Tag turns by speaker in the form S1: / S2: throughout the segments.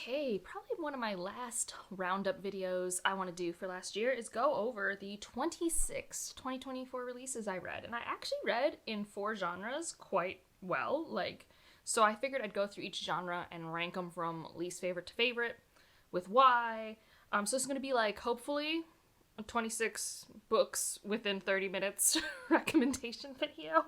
S1: Okay, probably one of my last roundup videos I want to do for last year is go over the 26 2024 releases I read. And I actually read in 4 genres quite well. So I figured I'd go through each genre and rank them from least favorite to favorite with why. So it's going to be hopefully 26 books within 30 minutes recommendation video.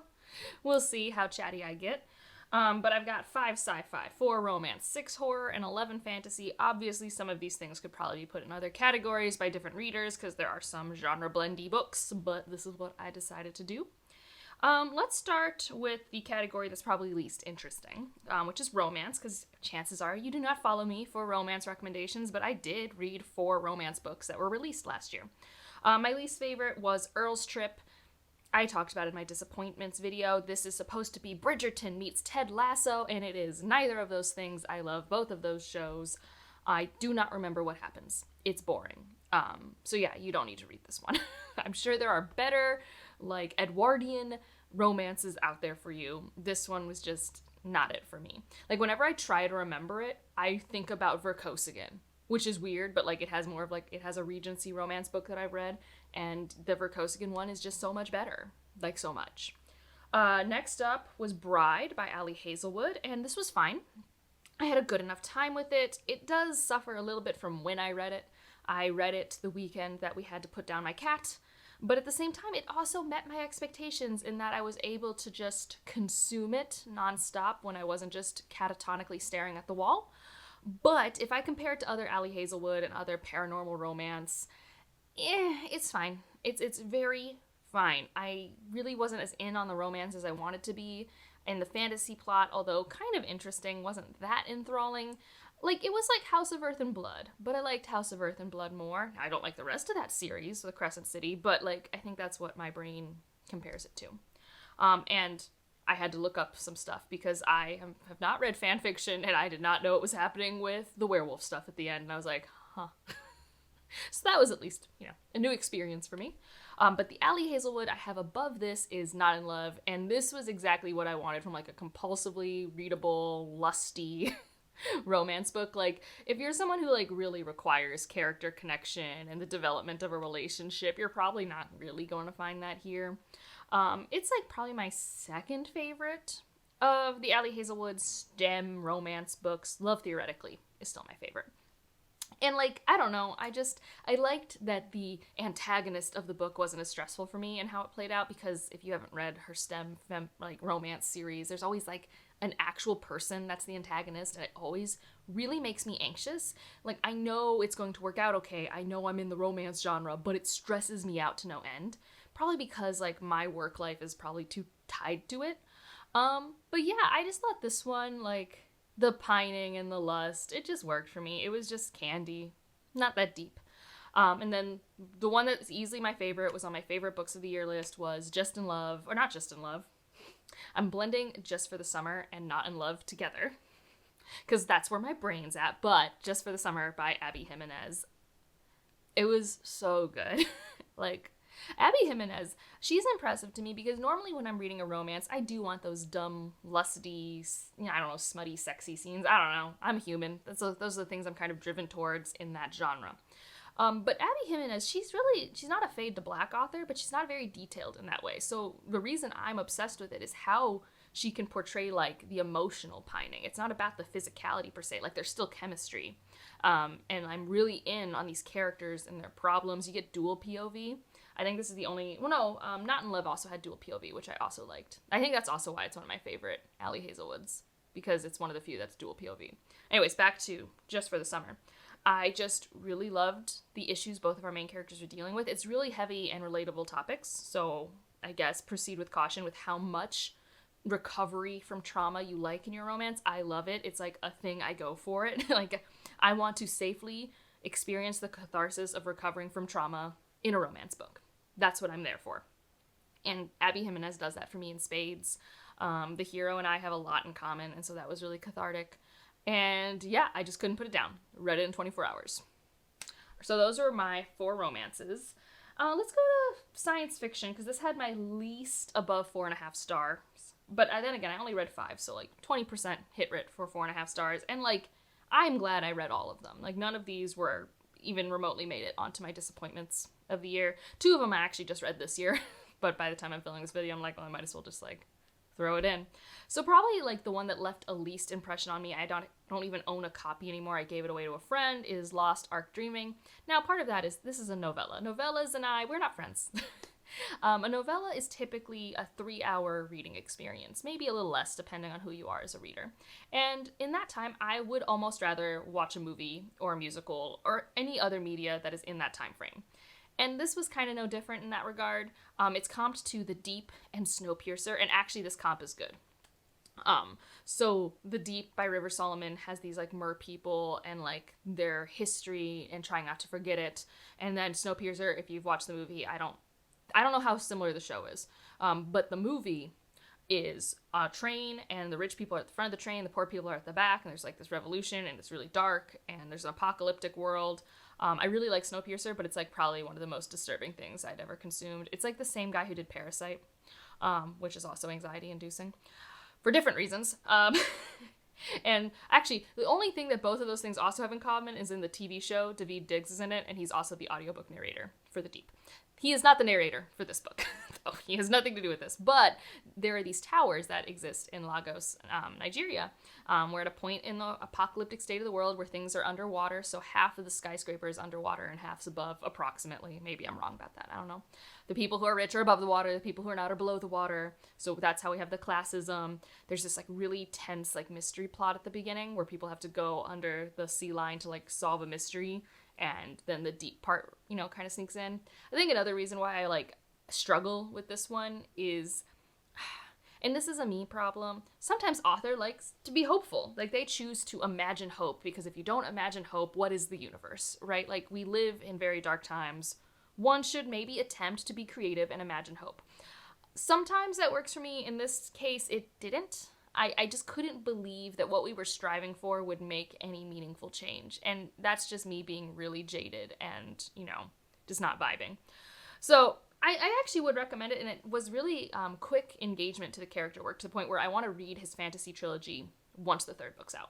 S1: We'll see how chatty I get. But I've got 5 sci-fi, 4 romance, 6 horror, and 11 fantasy. Obviously, some of these things could probably be put in other categories by different readers because there are some genre blendy books, but this is what I decided to do. Let's start with the category that's probably least interesting, which is romance, because chances are you do not follow me for romance recommendations, but I did read 4 romance books that were released last year. My least favorite was Earl's Trip. I talked about it in my disappointments video. This is supposed to be Bridgerton meets Ted Lasso, and it is neither of those things. I love both of those shows. I do not remember what happens. It's boring. So yeah, you don't need to read this one. I'm sure there are better, Edwardian romances out there for you. This one was just not it for me. Whenever I try to remember it, I think about Verkosigan, which is weird, but it has more of it has a Regency romance book that I've read, and the Verkosigan one is just so much better. So much. Next up was Bride by Ali Hazelwood, and this was fine. I had a good enough time with it. It does suffer a little bit from when I read it. I read it the weekend that we had to put down my cat, but at the same time, it also met my expectations in that I was able to just consume it nonstop when I wasn't just catatonically staring at the wall. But if I compare it to other Ali Hazelwood and other paranormal romance, it's fine. It's very fine. I really wasn't as in on the romance as I wanted to be, and the fantasy plot, although kind of interesting, wasn't that enthralling. It was like House of Earth and Blood, but I liked House of Earth and Blood more. I don't like the rest of that series, The Crescent City, but I think that's what my brain compares it to. And I had to look up some stuff because I have not read fan fiction, and I did not know it was happening with the werewolf stuff at the end, and I was like, huh. So that was at least, a new experience for me. But the Ali Hazelwood I have above this is Not in Love, and this was exactly what I wanted from a compulsively readable, lusty romance book. If you're someone who really requires character connection and the development of a relationship, you're probably not really going to find that here. It's probably my second favorite of the Ali Hazelwood STEM romance books. Love Theoretically is still my favorite. And I don't know, I liked that the antagonist of the book wasn't as stressful for me and how it played out, because if you haven't read her STEM romance series, there's always an actual person that's the antagonist, and it always really makes me anxious. I know it's going to work out okay, I know I'm in the romance genre, but it stresses me out to no end. Probably because my work life is probably too tied to it. But yeah, I just thought this one, the pining and the lust, it just worked for me. It was just candy, not that deep. And then the one that's easily my favorite, was on my favorite books of the year list, was Just in Love, or not Just in Love. I'm blending Just for the Summer and Not in Love together, because that's where my brain's at. But Just for the Summer by Abby Jimenez. It was so good. Abby Jimenez, she's impressive to me because normally when I'm reading a romance, I do want those dumb, lusty, smutty, sexy scenes. I don't know. I'm human. Those are the things I'm kind of driven towards in that genre. But Abby Jimenez, she's not a fade to black author, but she's not very detailed in that way. So the reason I'm obsessed with it is how she can portray the emotional pining. It's not about the physicality per se. There's still chemistry. And I'm really in on these characters and their problems. You get dual POV. I think this is the only... Well, no, Not in Love also had dual POV, which I also liked. I think that's also why it's one of my favorite Ali Hazelwoods, because it's one of the few that's dual POV. Anyways, back to Just for the Summer. I just really loved the issues both of our main characters are dealing with. It's really heavy and relatable topics, so I guess proceed with caution with how much recovery from trauma you like in your romance. I love it. It's a thing I go for it. I want to safely experience the catharsis of recovering from trauma in a romance book. That's what I'm there for. And Abby Jimenez does that for me in spades. The hero and I have a lot in common, and so that was really cathartic. And yeah, I just couldn't put it down. Read it in 24 hours. So those are my 4 romances. Let's go to science fiction, because this had my least above 4.5 stars. But then again, I only read 5, so 20% hit rate for 4.5 stars. And I'm glad I read all of them. Like, none of these were even remotely made it onto my disappointments of the year. 2 of them I actually just read this year, but by the time I'm filming this video, I'm like, well, I might as well just, like, throw it in. So probably, like, the one that left a least impression on me, I don't even own a copy anymore, I gave it away to a friend, is Lost Ark Dreaming. Now, part of that is, this is a novella. Novellas and I, we're not friends. A novella is typically a 3-hour reading experience, maybe a little less depending on who you are as a reader. And in that time, I would almost rather watch a movie or a musical or any other media that is in that time frame. And this was kind of no different in that regard. It's comped to The Deep and Snowpiercer, and actually this comp is good. So The Deep by River Solomon has these like mer people and like their history and trying not to forget it. And then Snowpiercer, if you've watched the movie, I don't know how similar the show is, but the movie is a train, and the rich people are at the front of the train, the poor people are at the back, and there's like this revolution, and it's really dark, and there's an apocalyptic world. I really like Snowpiercer, but it's like probably one of the most disturbing things I'd ever consumed. It's like the same guy who did Parasite, which is also anxiety-inducing, for different reasons. And actually, the only thing that both of those things also have in common is in the TV show, Daveed Diggs is in it, and he's also the audiobook narrator for The Deep. He is not the narrator for this book. Oh, he has nothing to do with this. But there are these towers that exist in Lagos, Nigeria. We're at a point in the apocalyptic state of the world where things are underwater. So half of the skyscraper is underwater and half's above, approximately. Maybe I'm wrong about that. I don't know. The people who are rich are above the water. The people who are not are below the water. So that's how we have the classism. There's this like really tense like mystery plot at the beginning where people have to go under the sea line to like solve a mystery. And then the deep part, you know, kind of sneaks in. I think another reason why I, like, struggle with this one is, and this is a me problem, sometimes author likes to be hopeful. Like, they choose to imagine hope, because if you don't imagine hope, what is the universe, right? Like, we live in very dark times. One should maybe attempt to be creative and imagine hope. Sometimes that works for me. In this case, it didn't. I just couldn't believe that what we were striving for would make any meaningful change. And that's just me being really jaded and, you know, just not vibing. So I actually would recommend it, and it was really quick engagement to the character work, to the point where I want to read his fantasy trilogy once the 3rd book's out.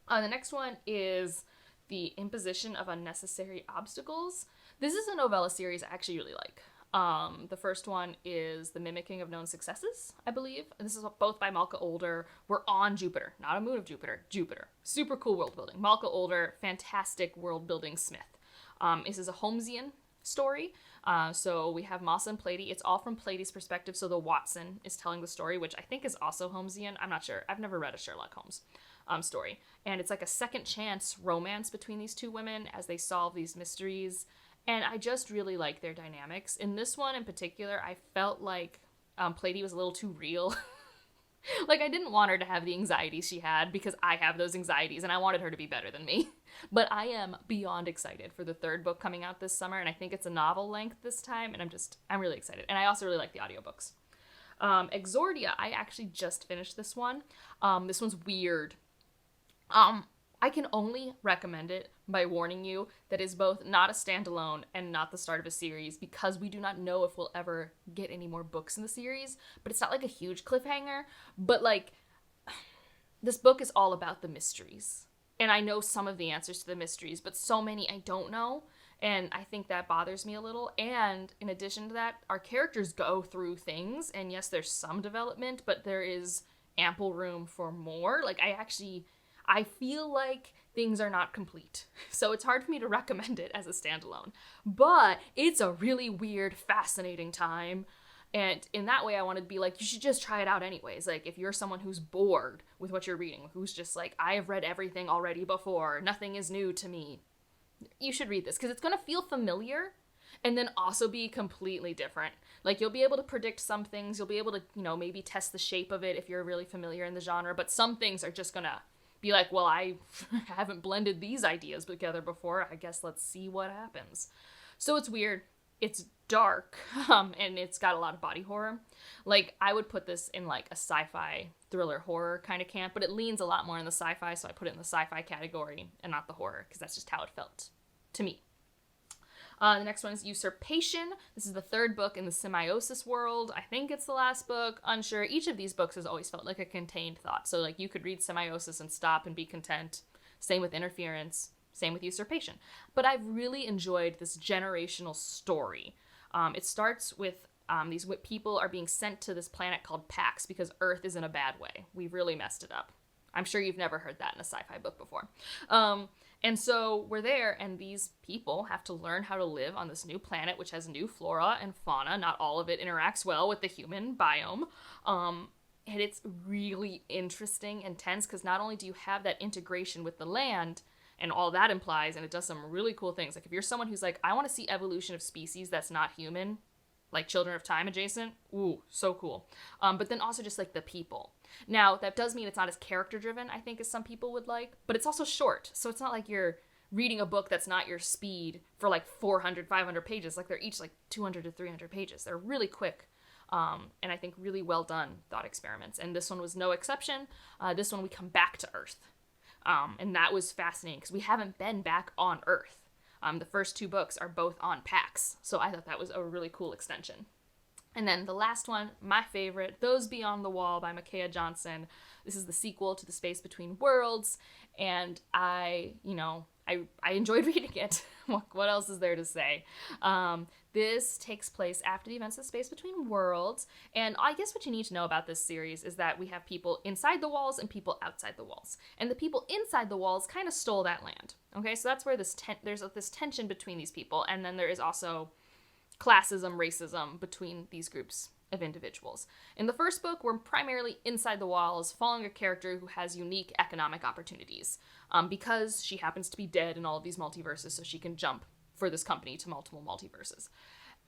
S1: The next one is The Imposition of Unnecessary Obstacles. This is a novella series I actually really like. The first one is The Mimicking of Known Successes, I believe. And this is both by Malka Older. We're on Jupiter, not a moon of Jupiter, Jupiter. Super cool world building. Malka Older, fantastic world building smith. This is a Holmesian story. So we have Massa and Plady. It's all from Plady's perspective. So the Watson is telling the story, which I think is also Holmesian. I'm not sure. I've never read a Sherlock Holmes story. And it's like a second chance romance between these two women as they solve these mysteries. And I just really like their dynamics. In this one in particular, I felt like Plady was a little too real. Like, I didn't want her to have the anxieties she had, because I have those anxieties, and I wanted her to be better than me. But I am beyond excited for the 3rd book coming out this summer, and I think it's a novel length this time, and I'm really excited. And I also really like the audiobooks. Exordia, I actually just finished this one. This one's weird. I can only recommend it by warning you that it's both not a standalone and not the start of a series, because we do not know if we'll ever get any more books in the series. But it's not like a huge cliffhanger, but like, this book is all about the mysteries. And I know some of the answers to the mysteries, but so many I don't know. And I think that bothers me a little. And in addition to that, our characters go through things, and yes, there's some development, but there is ample room for more. Like, I feel like things are not complete. So it's hard for me to recommend it as a standalone. But it's a really weird, fascinating time. And in that way, I wanted to be like, you should just try it out anyways. Like, if you're someone who's bored with what you're reading, who's just like, I have read everything already before, nothing is new to me, you should read this, because it's going to feel familiar and then also be completely different. Like, you'll be able to predict some things. You'll be able to, you know, maybe test the shape of it if you're really familiar in the genre. But some things are just going to be like, well, I haven't blended these ideas together before. I guess let's see what happens. So it's weird. It's dark, and it's got a lot of body horror. Like, I would put this in like a sci-fi thriller horror kind of camp, but it leans a lot more in the sci-fi, so I put it in the sci-fi category and not the horror, because that's just how it felt to me. The next one is Usurpation. This is the 3rd book in the Semiosis world. I think it's the last book. Unsure. Each of these books has always felt like a contained thought. So, like, you could read Semiosis and stop and be content. Same with interference. Same with usurpation. But I've really enjoyed this generational story. It starts with these people are being sent to this planet called Pax because Earth is in a bad way. We've really messed it up. I'm sure you've never heard that in a sci-fi book before. And so we're there, and these people have to learn how to live on this new planet, which has new flora and fauna. Not all of it interacts well with the human biome. And it's really interesting and tense because not only do you have that integration with the land and all that implies, and it does some really cool things. Like if you're someone who's like, I want to see evolution of species that's not human, like Children of Time adjacent, ooh, so cool. But then also just like the people. Now, that does mean it's not as character-driven, I think, as some people would like, but it's also short. So it's not like you're reading a book that's not your speed for like 400, 500 pages. Like they're each like 200 to 300 pages. They're really quick. And I think really well done thought experiments. And this one was no exception. This one we come back to Earth. And that was fascinating because we haven't been back on Earth. The first two books are both on Pax. So I thought that was a really cool extension. And then the last one, my favorite, Those Beyond the Wall by Micaiah Johnson. This is the sequel to The Space Between Worlds. And I enjoyed reading it. What else is there to say? This takes place after the events of Space Between Worlds. And I guess what you need to know about this series is that we have people inside the walls and people outside the walls. And the people inside the walls kind of stole that land. Okay, so that's where there's this tension between these people. And then there is also classism, racism between these groups of individuals. In the first book, we're primarily inside the walls, following a character who has unique economic opportunities because she happens to be dead in all of these multiverses, so she can jump for this company to multiple multiverses.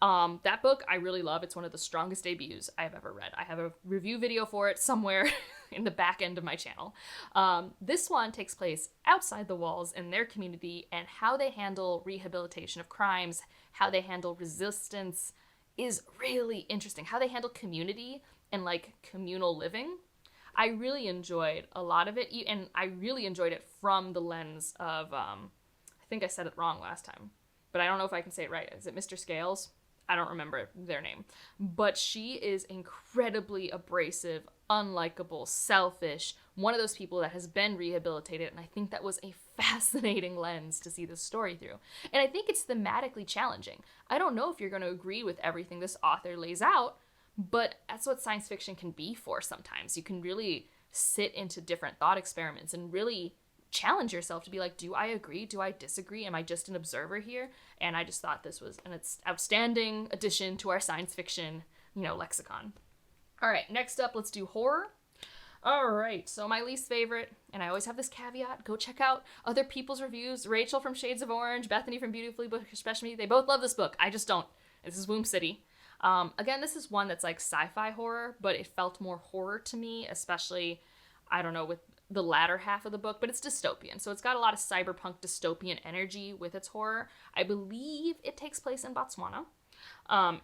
S1: That book I really love. It's one of the strongest debuts I've ever read. I have a review video for it somewhere in the back end of my channel. This one takes place outside the walls in their community, and how they handle rehabilitation of crimes, how they handle resistance is really interesting. How they handle community and like communal living. I really enjoyed a lot of it, and I really enjoyed it from the lens of, I think I said it wrong last time, but I don't know if I can say it right. Is it Mr. Scales? I don't remember their name. But she is incredibly abrasive, unlikable, selfish, one of those people that has been rehabilitated, and I think that was a fascinating lens to see this story through. And I think it's thematically challenging. I don't know if you're going to agree with everything this author lays out, but that's what science fiction can be for sometimes. You can really sit into different thought experiments and really challenge yourself to be like, do I agree? Do I disagree? Am I just an observer here? And I just thought this was an outstanding addition to our science fiction, lexicon. All right, next up, let's do horror. All right, so my least favorite, and I always have this caveat, go check out other people's reviews. Rachel from Shades of Orange, Bethany from Beautifully Bookish Specialty, they both love this book. I just don't. This is Womb City. Again, this is one that's like sci-fi horror, but it felt more horror to me, especially, I don't know, with the latter half of the book, but it's dystopian. So it's got a lot of cyberpunk dystopian energy with its horror. I believe it takes place in Botswana.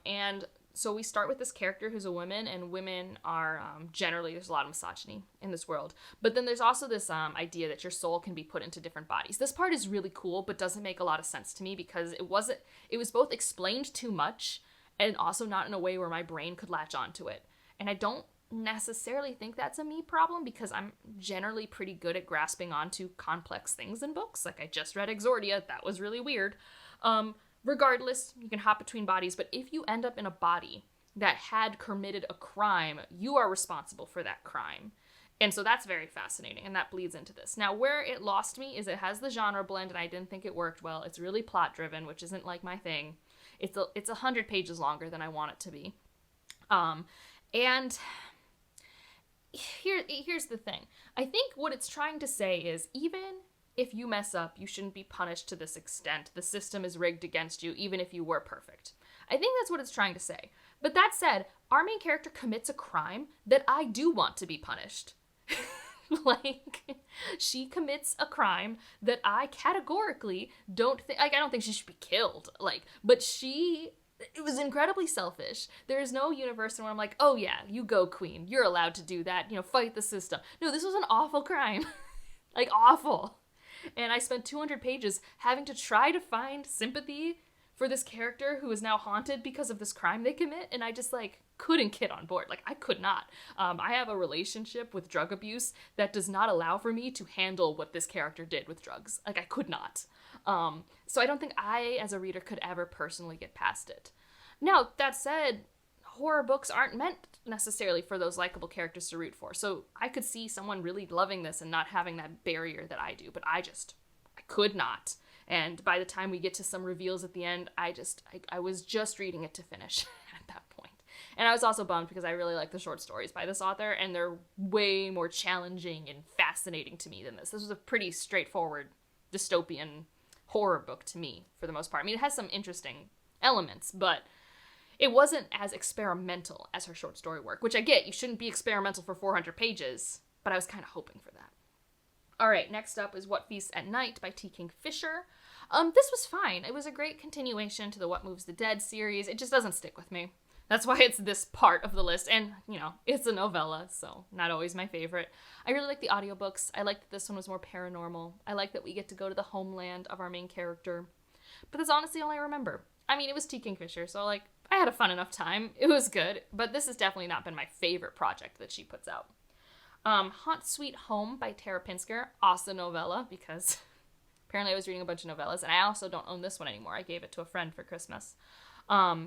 S1: And so we start with this character who's a woman, and women are generally, there's a lot of misogyny in this world. But then there's also this idea that your soul can be put into different bodies. This part is really cool, but doesn't make a lot of sense to me because it was both explained too much and also not in a way where my brain could latch onto it. And I don't necessarily think that's a me problem because I'm generally pretty good at grasping onto complex things in books. Like I just read Exordia, that was really weird. Regardless, you can hop between bodies, but if you end up in a body that had committed a crime, you are responsible for that crime. And so that's very fascinating, and that bleeds into this. Now, where it lost me is it has the genre blend, and I didn't think it worked well. It's really plot-driven, which isn't like my thing. It's 100 pages longer than I want it to be. And here's the thing. I think what it's trying to say is even if you mess up, you shouldn't be punished to this extent. The system is rigged against you, even if you were perfect. I think that's what it's trying to say. But that said, our main character commits a crime that I do want to be punished. Like, she commits a crime that I categorically don't think, like, I don't think she should be killed. Like, but it was incredibly selfish. There is no universe where I'm like, oh yeah, you go queen. You're allowed to do that. Fight the system. No, this was an awful crime. Like, awful. And I spent 200 pages having to try to find sympathy for this character who is now haunted because of this crime they commit, and I just, like, couldn't get on board. Like, I could not. I have a relationship with drug abuse that does not allow for me to handle what this character did with drugs. Like, I could not. So I don't think I, as a reader, could ever personally get past it. Now, that said, horror books aren't meant necessarily for those likable characters to root for. So I could see someone really loving this and not having that barrier that I do, but I could not. And by the time we get to some reveals at the end, I was just reading it to finish at that point. And I was also bummed because I really like the short stories by this author, and they're way more challenging and fascinating to me than this. This was a pretty straightforward dystopian horror book to me, for the most part. I mean, it has some interesting elements, but it wasn't as experimental as her short story work, which I get. You shouldn't be experimental for 400 pages, but I was kind of hoping for that. All right, next up is What Feasts at Night by T. Kingfisher. This was fine. It was a great continuation to the What Moves the Dead series. It just doesn't stick with me. That's why it's this part of the list, and, you know, it's a novella, so not always my favorite. I really like the audiobooks. I like that this one was more paranormal. I like that we get to go to the homeland of our main character. But that's honestly all I remember. I mean, it was T. Kingfisher, so, like, I had a fun enough time. It was good, but this has definitely not been my favorite project that she puts out. Haunt Sweet Home by Tara Pinsker, also novella, because apparently I was reading a bunch of novellas, and I also don't own this one anymore. I gave it to a friend for Christmas.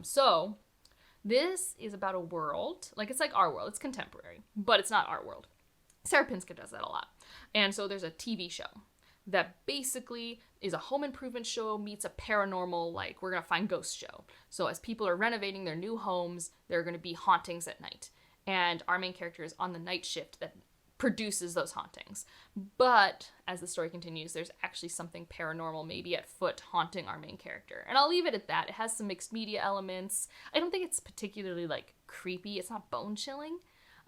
S1: So this is about a world, like, it's like our world. It's contemporary, but it's not our world. Sarah Pinsker does that a lot. And so there's a TV show that basically is a home improvement show meets a paranormal, like, we're gonna find ghosts show. So as people are renovating their new homes, there are gonna be hauntings at night. And our main character is on the night shift that produces those hauntings. But as the story continues, there's actually something paranormal maybe at foot haunting our main character. And I'll leave it at that. It has some mixed media elements. I don't think it's particularly, like, creepy. It's not bone chilling.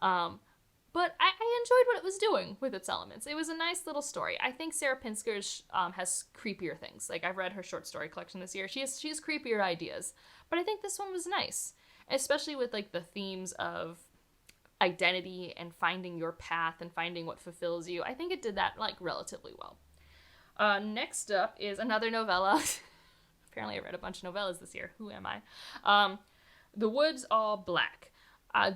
S1: But I enjoyed what it was doing with its elements. It was a nice little story. I think Sarah Pinsker has creepier things. Like, I've read her short story collection this year. She has creepier ideas. But I think this one was nice. Especially with, like, the themes of identity and finding your path and finding what fulfills you. I think it did that, like, relatively well. Next up is another novella. Apparently I read a bunch of novellas this year. Who am I? The Woods All Black.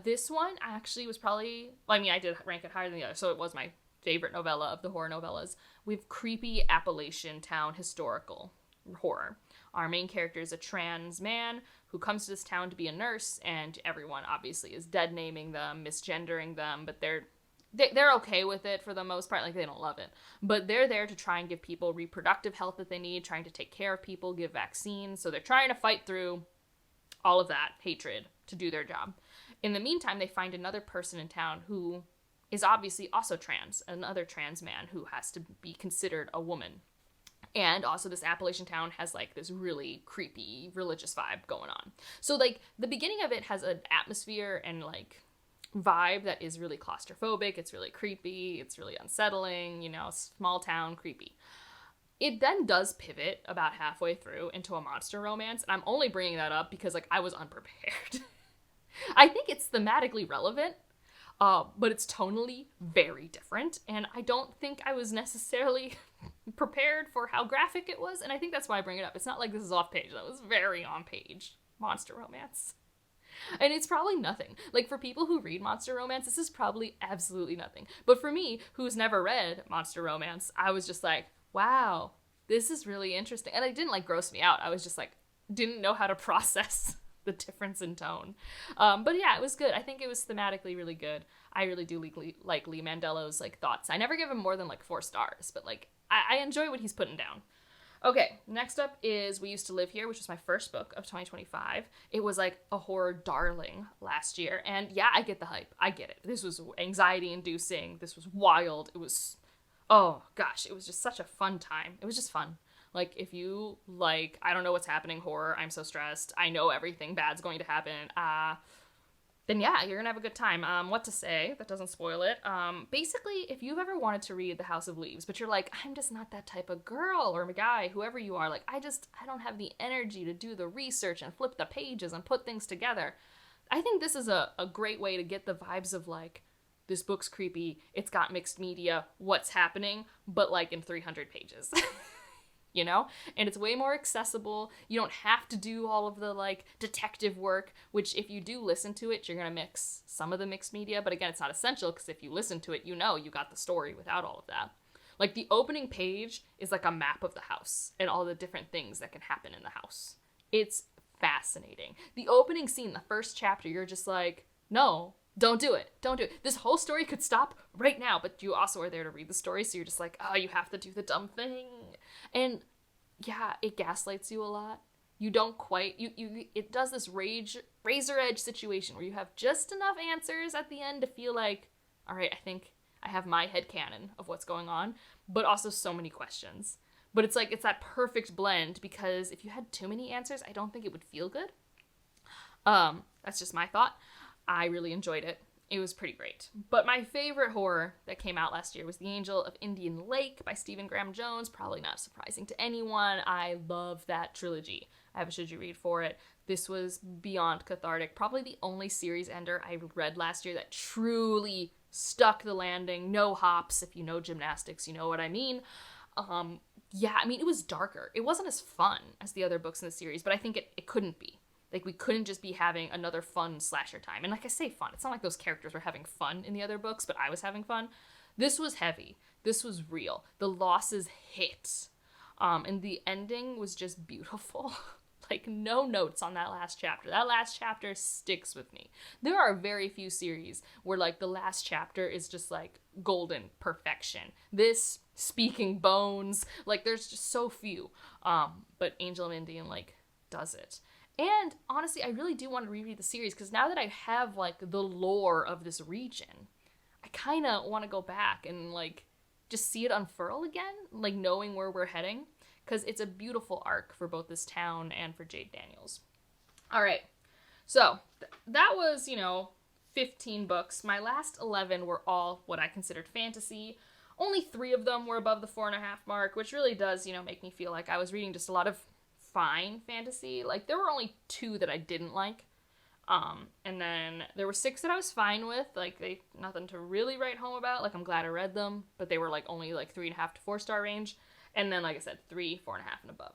S1: This one actually was probably, well, I mean, I did rank it higher than the other, so it was my favorite novella of the horror novellas. We have creepy Appalachian town historical horror. Our main character is a trans man who comes to this town to be a nurse, and everyone obviously is dead naming them, misgendering them, but they're okay with it for the most part. Like, they don't love it, but they're there to try and give people reproductive health that they need, trying to take care of people, give vaccines. So they're trying to fight through all of that hatred to do their job. In the meantime, they find another person in town who is obviously also trans, another trans man who has to be considered a woman. And also this Appalachian town has, like, this really creepy religious vibe going on. So, like, the beginning of it has an atmosphere and, like, vibe that is really claustrophobic. It's really creepy. It's really unsettling, you know, small town, creepy. It then does pivot about halfway through into a monster romance. And I'm only bringing that up because, like, I was unprepared. I think it's thematically relevant, but it's tonally very different. And I don't think I was necessarily prepared for how graphic it was, and I think that's why I bring it up. It's not like this is off page. That was very on page. Monster romance. And it's probably nothing. Like, for people who read monster romance, this is probably absolutely nothing. But for me, who's never read monster romance, I was just like, wow, this is really interesting. And it didn't, like, gross me out. I was just like, didn't know how to process the difference in tone. But yeah, it was good. I think it was thematically really good. I really do like Lee Mandello's, like, thoughts. I never give him more than, like, 4 stars, but, like, I enjoy what he's putting down. Okay, next up is We Used to Live Here, which was my first book of 2025. It was, like, a horror darling last year, and yeah, I get the hype. I get it. This was anxiety-inducing. This was wild. It was, oh gosh, it was just such a fun time. It was just fun. Like, if you, like, I don't know what's happening horror, I'm so stressed, I know everything bad's going to happen, then yeah, you're gonna have a good time. What to say, that doesn't spoil it. Basically, if you've ever wanted to read The House of Leaves, but you're like, I'm just not that type of girl or guy, whoever you are, like, I don't have the energy to do the research and flip the pages and put things together. I think this is a great way to get the vibes of, like, this book's creepy, it's got mixed media, what's happening, but, like, in 300 pages. you know? And it's way more accessible. You don't have to do all of the, like, detective work, which if you do listen to it, you're going to mix some of the mixed media. But again, it's not essential, because if you listen to it, you know you got the story without all of that. Like, the opening page is like a map of the house and all the different things that can happen in the house. It's fascinating. The opening scene, the first chapter, you're just like, no, don't do it. Don't do it. This whole story could stop right now, but you also are there to read the story, so you're just like, oh, you have to do the dumb thing. And yeah, it gaslights you a lot. You don't quite, it does this razor edge situation where you have just enough answers at the end to feel like, all right, I think I have my headcanon of what's going on, but also so many questions. But it's like, it's that perfect blend, because if you had too many answers, I don't think it would feel good. That's just my thought. I really enjoyed it. It was pretty great. But my favorite horror that came out last year was The Angel of Indian Lake by Stephen Graham Jones. Probably not surprising to anyone. I love that trilogy. I have a should you read for it. This was beyond cathartic. Probably the only series ender I read last year that truly stuck the landing. No hops. If you know gymnastics, you know what I mean. Yeah, I mean, it was darker. It wasn't as fun as the other books in the series, but I think it couldn't be. Like, we couldn't just be having another fun slasher time. And like I say, fun. It's not like those characters were having fun in the other books, but I was having fun. This was heavy. This was real. The losses hit. And the ending was just beautiful. Like, no notes on that last chapter. That last chapter sticks with me. There are very few series where, like, the last chapter is just, like, golden perfection. This, speaking bones, like, there's just so few. But Angel of Indian Lake does it. And honestly, I really do want to reread the series, because now that I have, like, the lore of this region, I kind of want to go back and, like, just see it unfurl again, like, knowing where we're heading, because it's a beautiful arc for both this town and for Jade Daniels. All right, so that was, 15 books. My last 11 were all what I considered fantasy. Only 3 of them were above the 4.5 mark, which really does, make me feel like I was reading just a lot of fine fantasy. Like, there were only 2 that I didn't like, and then there were 6 that I was fine with. Like, nothing to really write home about. Like, I'm glad I read them, but they were like only like 3.5 to 4-star range, and then, like I said, 3, 4.5 and above.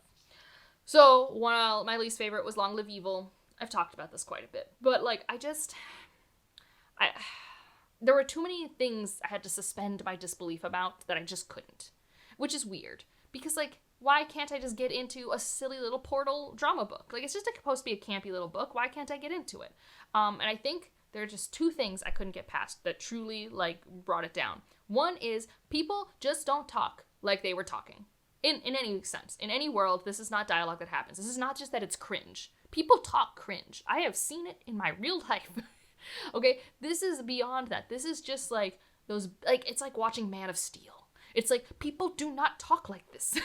S1: So my least favorite was Long Live Evil. I've talked about this quite a bit, but like, there were too many things I had to suspend my disbelief about that I just couldn't, which is weird, because, like, why can't I just get into a silly little portal drama book? Like, it's just supposed to be a campy little book. Why can't I get into it? And I think there are just 2 things I couldn't get past that truly, like, brought it down. One is people just don't talk like they were talking. In any sense. In any world, this is not dialogue that happens. This is not just that it's cringe. People talk cringe. I have seen it in my real life. Okay? This is beyond that. This is just, like, those, like, it's like watching Man of Steel. It's like, people do not talk like this.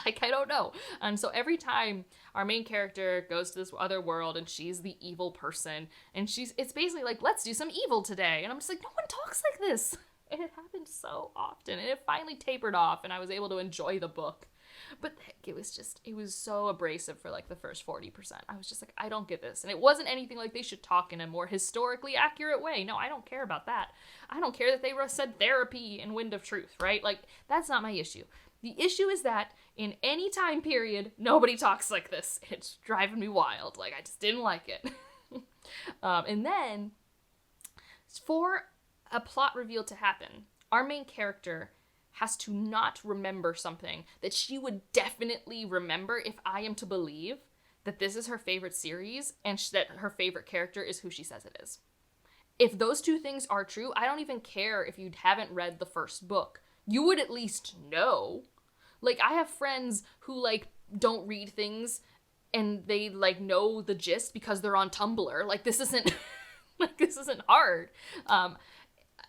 S1: Like, I don't know. And so every time our main character goes to this other world and she's the evil person, and it's basically like, let's do some evil today. And I'm just like, no one talks like this. And it happened so often. And it finally tapered off and I was able to enjoy the book. But it was so abrasive for like the first 40%. I was just like, I don't get this. And it wasn't anything like they should talk in a more historically accurate way. No, I don't care about that. I don't care that they said therapy in Wind of Truth, right? Like, that's not my issue. The issue is that in any time period, nobody talks like this. It's driving me wild. Like, I just didn't like it. And then, for a plot reveal to happen, our main character has to not remember something that she would definitely remember if I am to believe that this is her favorite series and that her favorite character is who she says it is. If those 2 things are true, I don't even care if you haven't read the first book. You would at least know. Like, I have friends who, like, don't read things and they, like, know the gist because they're on Tumblr. Like, this isn't, like, this isn't hard.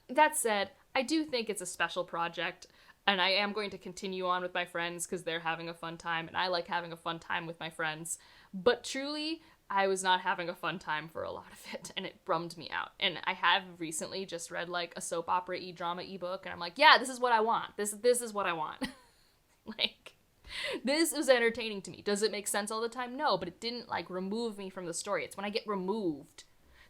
S1: That said, I do think it's a special project, and I am going to continue on with my friends because they're having a fun time, and I like having a fun time with my friends. But truly, I was not having a fun time for a lot of it, and it bummed me out. And I have recently just read, like, a soap opera drama ebook, and I'm like, yeah, this is what I want. This is what I want. Like, this was entertaining to me. Does it make sense all the time? No, but it didn't, like, remove me from the story. It's when I get removed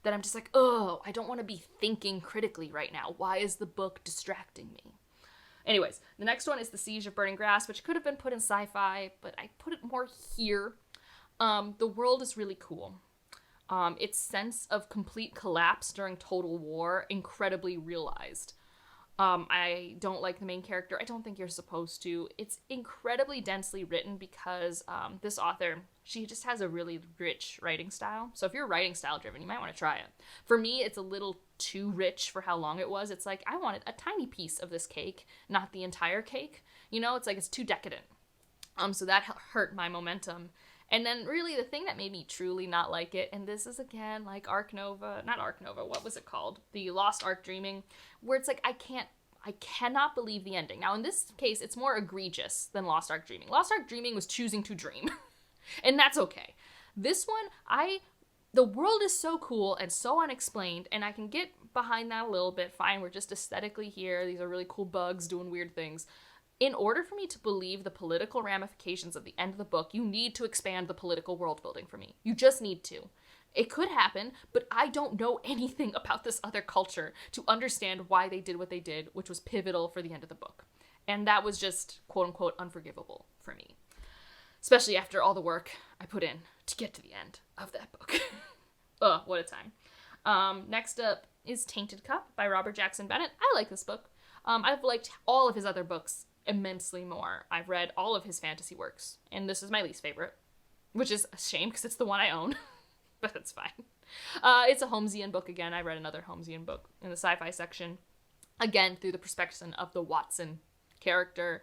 S1: that I'm just like, oh, I don't want to be thinking critically right now. Why is the book distracting me? Anyways, the next one is The Siege of Burning Grass, which could have been put in sci-fi, but I put it more here. The world is really cool. Its sense of complete collapse during total war, incredibly realized. I don't like the main character. I don't think you're supposed to. It's incredibly densely written because this author, she just has a really rich writing style. So if you're writing style driven, you might want to try it. For me, it's a little too rich for how long it was. It's like, I wanted a tiny piece of this cake, not the entire cake. You know, it's like it's too decadent. So that hurt my momentum. And then really the thing that made me truly not like it, and this is again like not Arc Nova, what was it called? The Lost Arc Dreaming, where it's like I cannot believe the ending. Now in this case, it's more egregious than Lost Arc Dreaming. Lost Arc Dreaming was choosing to dream. And that's okay. This one, the world is so cool and so unexplained, and I can get behind that a little bit. Fine, we're just aesthetically here. These are really cool bugs doing weird things. In order for me to believe the political ramifications of the end of the book, you need to expand the political world building for me. You just need to. It could happen, but I don't know anything about this other culture to understand why they did what they did, which was pivotal for the end of the book. And that was just, quote unquote, unforgivable for me. Especially after all the work I put in to get to the end of that book. Ugh, what a time. Next up is Tainted Cup by Robert Jackson Bennett. I like this book. I've liked all of his other books immensely more. I've read all of his fantasy works, and this is my least favorite, which is a shame because it's the one I own, but it's fine. It's a Holmesian book again. I read another Holmesian book in the sci-fi section, again through the perspective of the Watson character.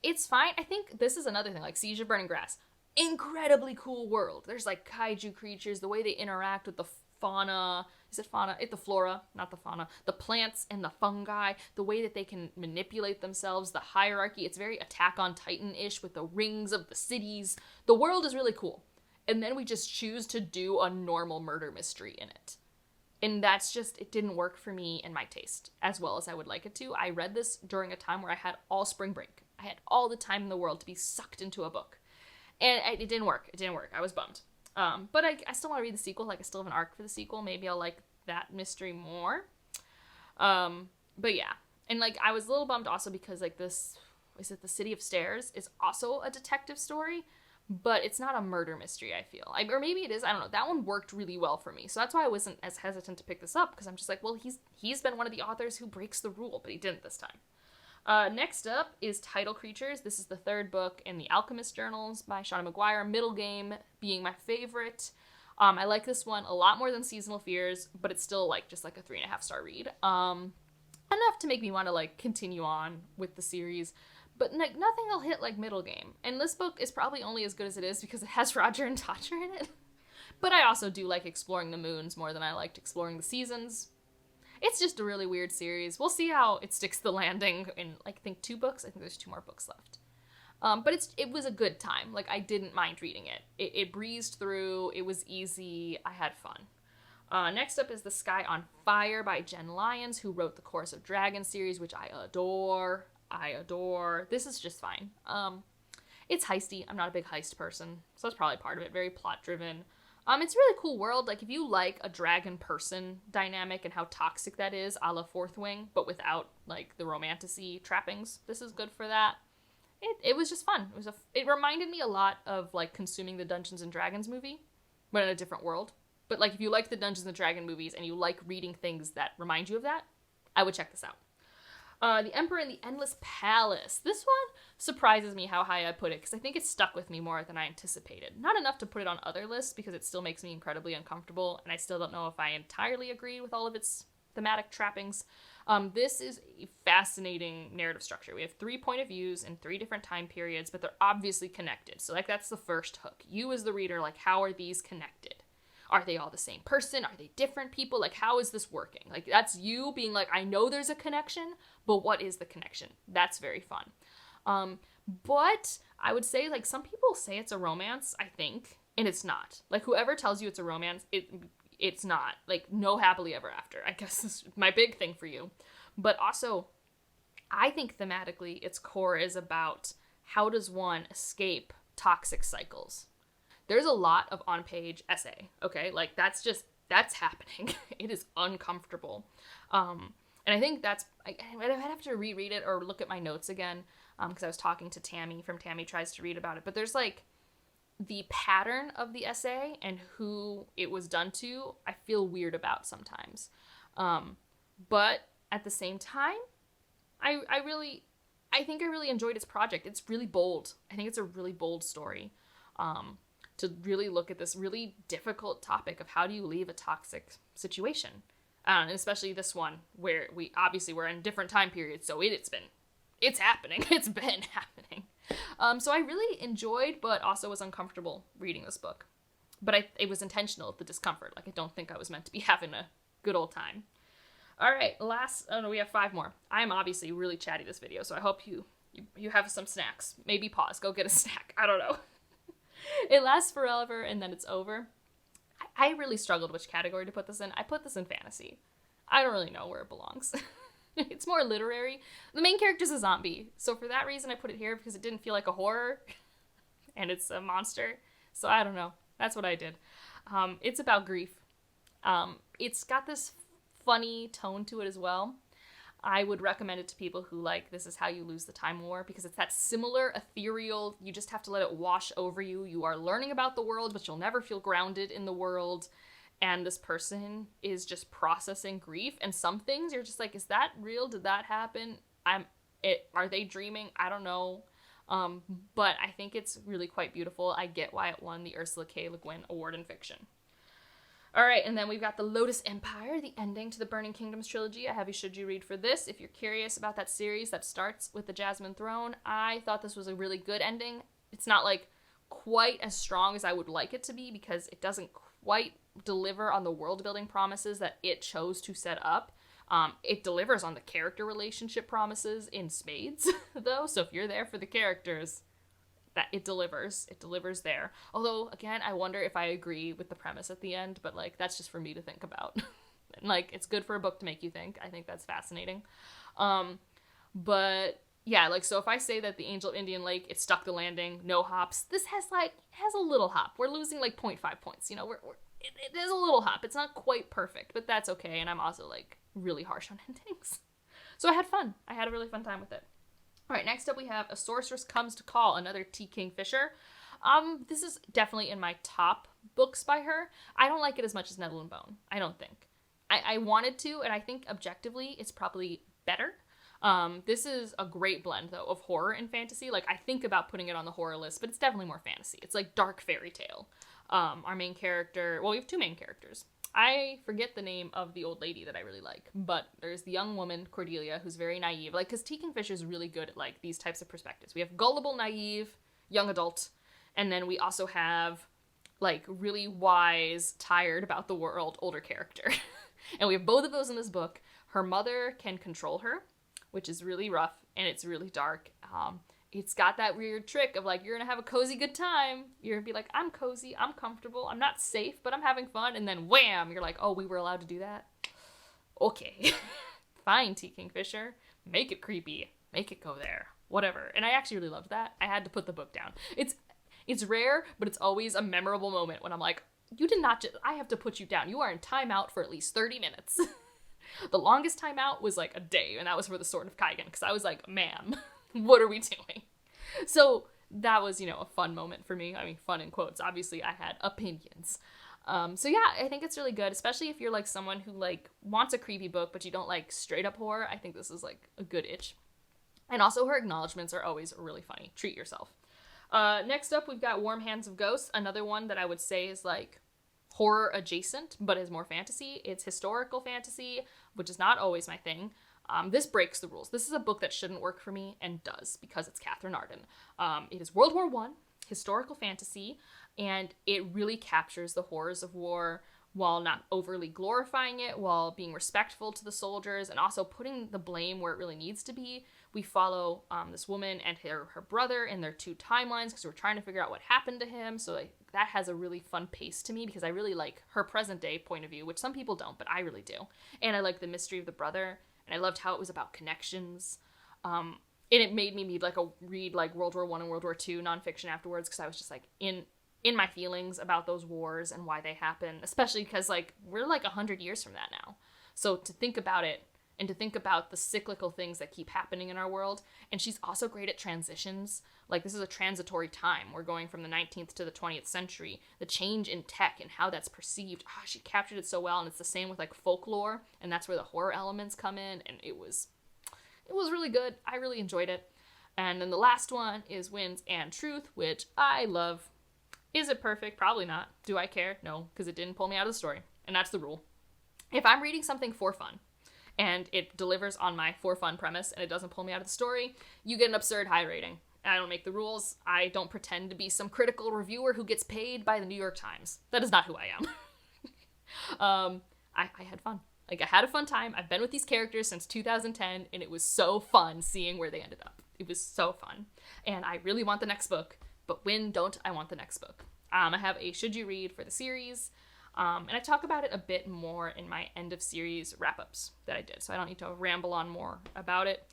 S1: It's fine. I think this is another thing, like Siege of Burning Grass. Incredibly cool world. There's like kaiju creatures, the way they interact with the fauna. Is it fauna? The flora, not the fauna. The plants and the fungi, the way that they can manipulate themselves, the hierarchy. It's very Attack on Titan-ish with the rings of the cities. The world is really cool. And then we just choose to do a normal murder mystery in it. And that's just, it didn't work for me and my taste as well as I would like it to. I read this during a time where I had all spring break. I had all the time in the world to be sucked into a book. And it didn't work. It didn't work. I was bummed. But I still want to read the sequel. Like, I still have an arc for the sequel. Maybe I'll like that mystery more. But yeah. And, like, I was a little bummed also because, like, this, is it The City of Stairs, is also a detective story. But it's not a murder mystery, I feel. Or maybe it is. I don't know. That one worked really well for me. So that's why I wasn't as hesitant to pick this up. Because I'm just like, well, he's been one of the authors who breaks the rule. But he didn't this time. Next up is Tidal Creatures. This is the third book in the Alchemist Journals by Shauna McGuire. Middle Game being my favorite. I like this one a lot more than Seasonal Fears, but it's still like just like a 3.5-star read. Enough to make me want to like continue on with the series, but like nothing will hit like Middle Game. And this book is probably only as good as it is because it has Roger and Todger in it. But I also do like exploring the moons more than I liked exploring the seasons. It's just a really weird series. We'll see how it sticks the landing in, like, I think 2 books. I think there's 2 more books left. But it was a good time. Like, I didn't mind reading it. It breezed through. It was easy. I had fun. Next up is The Sky on Fire by Jen Lyons, who wrote the Chorus of Dragons series, which I adore. This is just fine. It's heisty. I'm not a big heist person, so that's probably part of it. Very plot-driven. It's a really cool world. Like, if you like a dragon-person dynamic and how toxic that is, a la Fourth Wing, but without, like, the romantic-y trappings, this is good for that. It was just fun. It reminded me a lot of, like, consuming the Dungeons & Dragons movie, but in a different world. But, like, if you like the Dungeons & Dragons movies and you like reading things that remind you of that, I would check this out. The Emperor in the Endless Palace. This one surprises me how high I put it, because I think it stuck with me more than I anticipated. Not enough to put it on other lists, because it still makes me incredibly uncomfortable, and I still don't know if I entirely agree with all of its thematic trappings. This is a fascinating narrative structure. We have 3 point of views in 3 different time periods, but they're obviously connected. So, like, that's the first hook. You as the reader, like, how are these connected? Are they all the same person? Are they different people? Like, how is this working? Like, that's you being like, I know there's a connection, but what is the connection? That's very fun. But I would say, like, some people say it's a romance, I think, and it's not. Like, whoever tells you it's a romance, it's not. Like, no happily ever after, I guess is my big thing for you. But also, I think thematically, its core is about how does one escape toxic cycles. There's a lot of on-page essay, okay? Like, that's happening. It is uncomfortable. And I think I'd have to reread it or look at my notes again, because I was talking to Tammy from Tammy Tries to Read about it. But there's like the pattern of the essay and who it was done to, I feel weird about sometimes. But at the same time, I think I really enjoyed its project. It's really bold. I think it's a really bold story. To really look at this really difficult topic of how do you leave a toxic situation. And especially this one where we're in different time periods. So it's happening. It's been happening. So I really enjoyed, but also was uncomfortable reading this book. But it was intentional, the discomfort. Like, I don't think I was meant to be having a good old time. All right, we have 5 more. I'm obviously really chatty this video, so I hope you have some snacks. Maybe pause, go get a snack. I don't know. It lasts forever, and then it's over. I really struggled which category to put this in. I put this in fantasy. I don't really know where it belongs. It's more literary. The main character's a zombie, so for that reason I put it here, because it didn't feel like a horror, and it's a monster. So I don't know. That's what I did. It's about grief. It's got this funny tone to it as well. I would recommend it to people who like This Is How You Lose the Time War, because it's that similar ethereal, you just have to let it wash over you. You are learning about the world, but you'll never feel grounded in the world. And this person is just processing grief, and some things you're just like, is that real? Did that happen? Are they dreaming? I don't know. But I think it's really quite beautiful. I get why it won the Ursula K. Le Guin Award in Fiction. All right, and then we've got the Lotus Empire, the ending to the Burning Kingdoms trilogy. I have you should you read for this. If you're curious about that series that starts with the Jasmine Throne, I thought this was a really good ending. It's not like quite as strong as I would like it to be, because it doesn't quite deliver on the world building promises that it chose to set up. It delivers on the character relationship promises in spades, though. So if you're there for the characters, that it delivers there. Although, again, I wonder if I agree with the premise at the end, but like, that's just for me to think about. Like, it's good for a book to make you think. I think that's fascinating. But yeah, like, so if I say that the Angel of Indian Lake, it stuck the landing, no hops, this has a little hop. We're losing like 0.5 points, you know, it is a little hop. It's not quite perfect, but that's okay. And I'm also like really harsh on endings. So I had fun. I had a really fun time with it. All right, next up we have A Sorceress Comes to Call, another T. Kingfisher. This is definitely in my top books by her. I don't like it as much as Nettle and Bone, I don't think. I wanted to, and I think objectively it's probably better. This is a great blend, though, of horror and fantasy. Like, I think about putting it on the horror list, but it's definitely more fantasy. It's like dark fairy tale. Our main character, well, we have 2 main characters. I forget the name of the old lady that I really like, but there's the young woman, Cordelia, who's very naive. Like, because T. Kingfisher is really good at, like, these types of perspectives. We have gullible, naive, young adult, and then we also have, like, really wise, tired about the world, older character. And we have both of those in this book. Her mother can control her, which is really rough, and it's really dark. It's got that weird trick of, like, you're gonna have a cozy good time. You're gonna be like, I'm cozy, I'm comfortable, I'm not safe, but I'm having fun. And then wham, you're like, oh, we were allowed to do that? Okay. Fine, T. Kingfisher. Make it creepy. Make it go there. Whatever. And I actually really loved that. I had to put the book down. It's rare, but it's always a memorable moment when I'm like, you did not I have to put you down. You are in timeout for at least 30 minutes. The longest timeout was like a day, and that was for the Sword of Kaigan, because I was like, ma'am, what are we doing? So that was, you know, a fun moment for me. I mean, fun in quotes. Obviously, I had opinions. So yeah, I think it's really good, especially if you're like someone who like wants a creepy book, but you don't like straight up horror. I think this is like a good itch. And also her acknowledgments are always really funny. Treat yourself. Next up, we've got Warm Hands of Ghosts, another one that I would say is like horror adjacent, but is more fantasy. It's historical fantasy, which is not always my thing. This breaks the rules. This is a book that shouldn't work for me, and does, because it's Catherine Arden. It is World War I, historical fantasy, and it really captures the horrors of war while not overly glorifying it, while being respectful to the soldiers, and also putting the blame where it really needs to be. We follow this woman and her brother in their 2 timelines, because we're trying to figure out what happened to him. So that has a really fun pace to me, because I really like her present day point of view, which some people don't, but I really do. And I like the mystery of the brother, and I loved how it was about connections. And it made me read like World War I and World War II nonfiction afterwards, because I was just like in my feelings about those wars and why they happen, especially because like we're like 100 years from that now. So to think about it and to think about the cyclical things that keep happening in our world. And she's also great at transitions. Like, this is a transitory time. We're going from the 19th to the 20th century. The change in tech and how that's perceived. She captured it so well. And it's the same with like folklore, and that's where the horror elements come in. And it was really good. I really enjoyed it. And then the last one is Winds and Truth, which I love. Is it perfect? Probably not. Do I care? No, because it didn't pull me out of the story. And that's the rule. If I'm reading something for fun, and it delivers on my for fun premise, and it doesn't pull me out of the story, you get an absurd high rating. I don't make the rules. I don't pretend to be some critical reviewer who gets paid by the New York Times. That is not who I am. I had fun. Like, I had a fun time. I've been with these characters since 2010, and it was so fun seeing where they ended up. It was so fun. And I really want the next book, but when don't I want the next book? I have a should you read for the series, and I talk about it a bit more in my end of series wrap-ups that I did, so I don't need to ramble on more about it.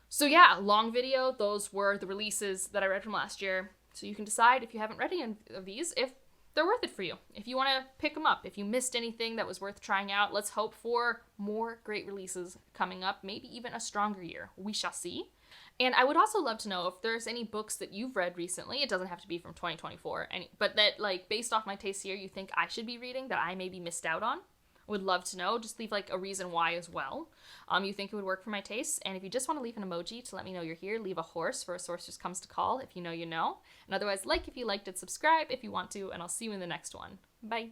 S1: So yeah, long video. Those were the releases that I read from last year. So you can decide, if you haven't read any of these, if they're worth it for you. If you want to pick them up, if you missed anything that was worth trying out, let's hope for more great releases coming up, maybe even a stronger year. We shall see. And I would also love to know if there's any books that you've read recently. It doesn't have to be from 2024, but that, like, based off my taste here, you think I should be reading that I maybe missed out on. Would love to know. Just leave like a reason why as well. You think it would work for my tastes. And if you just want to leave an emoji to let me know you're here, leave a horse for a Sorceress Comes to Call. If you know, you know. And otherwise, like if you liked it, subscribe if you want to, and I'll see you in the next one. Bye.